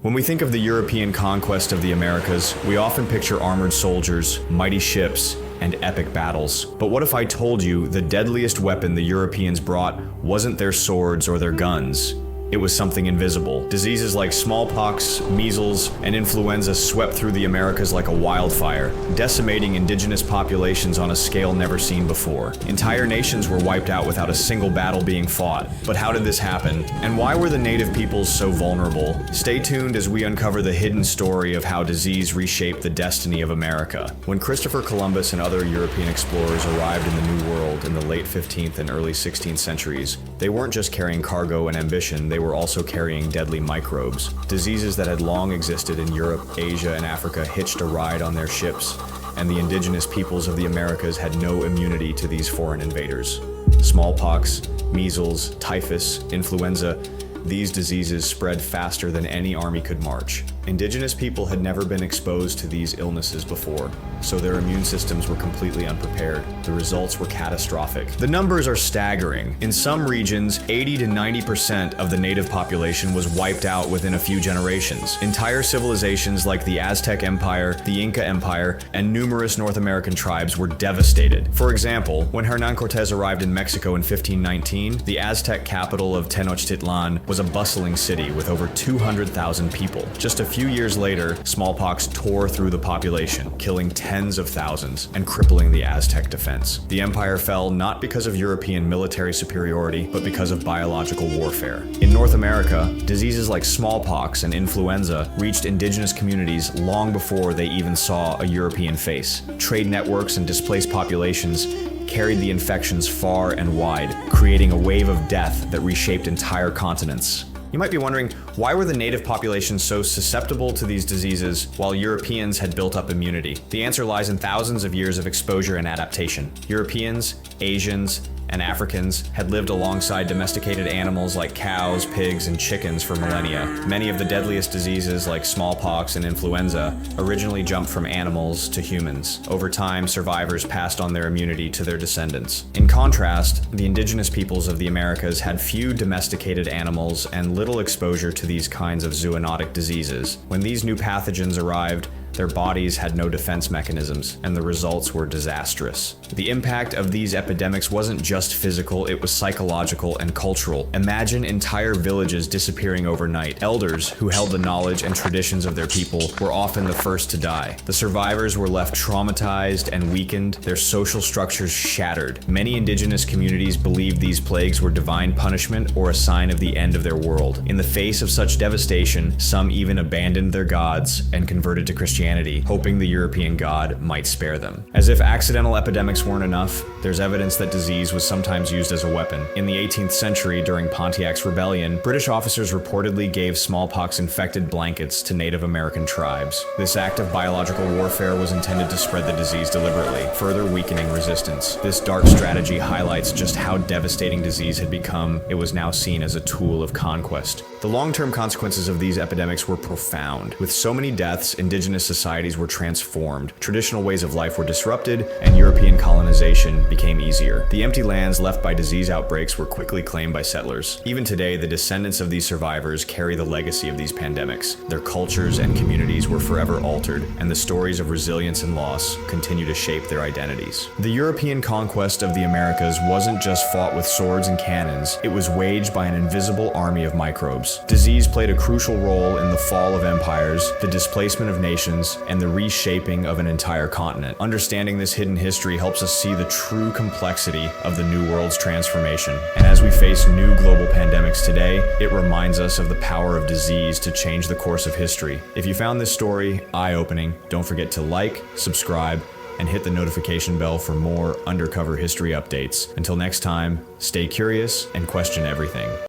When we think of the European conquest of the Americas, we often picture armored soldiers, mighty ships, and epic battles. But what if I told you the deadliest weapon the Europeans brought wasn't their swords or their guns? It was something invisible. Diseases like smallpox, measles, and influenza swept through the Americas like a wildfire, decimating indigenous populations on a scale never seen before. Entire nations were wiped out without a single battle being fought. But how did this happen? And why were the native peoples so vulnerable? Stay tuned as we uncover the hidden story of how disease reshaped the destiny of America. When Christopher Columbus and other European explorers arrived in the New World in the late 15th and early 16th centuries, they weren't just carrying cargo and ambition, they were also carrying deadly microbes. Diseases that had long existed in Europe, Asia, and Africa hitched a ride on their ships, and the indigenous peoples of the Americas had no immunity to these foreign invaders. Smallpox, measles, typhus, influenza, these diseases spread faster than any army could march. Indigenous people had never been exposed to these illnesses before, so their immune systems were completely unprepared. The results were catastrophic. The numbers are staggering. In some regions, 80 to 90% of the native population was wiped out within a few generations. Entire civilizations like the Aztec Empire, the Inca Empire, and numerous North American tribes were devastated. For example, when Hernán Cortés arrived in Mexico in 1519, the Aztec capital of Tenochtitlan was a bustling city with over 200,000 people. Just a few years later, smallpox tore through the population, killing tens of thousands and crippling the Aztec defense. The empire fell not because of European military superiority, but because of biological warfare. In North America, diseases like smallpox and influenza reached indigenous communities long before they even saw a European face. Trade networks and displaced populations carried the infections far and wide, creating a wave of death that reshaped entire continents. You might be wondering, why were the native populations so susceptible to these diseases while Europeans had built up immunity? The answer lies in thousands of years of exposure and adaptation. Europeans, Asians, and Africans had lived alongside domesticated animals like cows, pigs, and chickens for millennia. Many of the deadliest diseases like smallpox and influenza originally jumped from animals to humans. Over time, survivors passed on their immunity to their descendants. In contrast, the indigenous peoples of the Americas had few domesticated animals and little exposure to these kinds of zoonotic diseases. When these new pathogens arrived, their bodies had no defense mechanisms, and the results were disastrous. The impact of these epidemics wasn't just physical, it was psychological and cultural. Imagine entire villages disappearing overnight. Elders, who held the knowledge and traditions of their people, were often the first to die. The survivors were left traumatized and weakened, their social structures shattered. Many indigenous communities believed these plagues were divine punishment or a sign of the end of their world. In the face of such devastation, some even abandoned their gods and converted to Christianity, hoping the European god might spare them. As if accidental epidemics weren't enough, there's evidence that disease was sometimes used as a weapon. In the 18th century, during Pontiac's rebellion, British officers reportedly gave smallpox-infected blankets to Native American tribes. This act of biological warfare was intended to spread the disease deliberately, further weakening resistance. This dark strategy highlights just how devastating disease had become. It was now seen as a tool of conquest. The long-term consequences of these epidemics were profound. With so many deaths, indigenous societies were transformed, traditional ways of life were disrupted, and European colonization became easier. The empty lands left by disease outbreaks were quickly claimed by settlers. Even today, the descendants of these survivors carry the legacy of these pandemics. Their cultures and communities were forever altered, and the stories of resilience and loss continue to shape their identities. The European conquest of the Americas wasn't just fought with swords and cannons, it was waged by an invisible army of microbes. Disease played a crucial role in the fall of empires, the displacement of nations, and the reshaping of an entire continent. Understanding this hidden history helps us see the true complexity of the New World's transformation. And as we face new global pandemics today, it reminds us of the power of disease to change the course of history. If you found this story eye-opening, don't forget to like, subscribe, and hit the notification bell for more undercover history updates. Until next time, stay curious and question everything.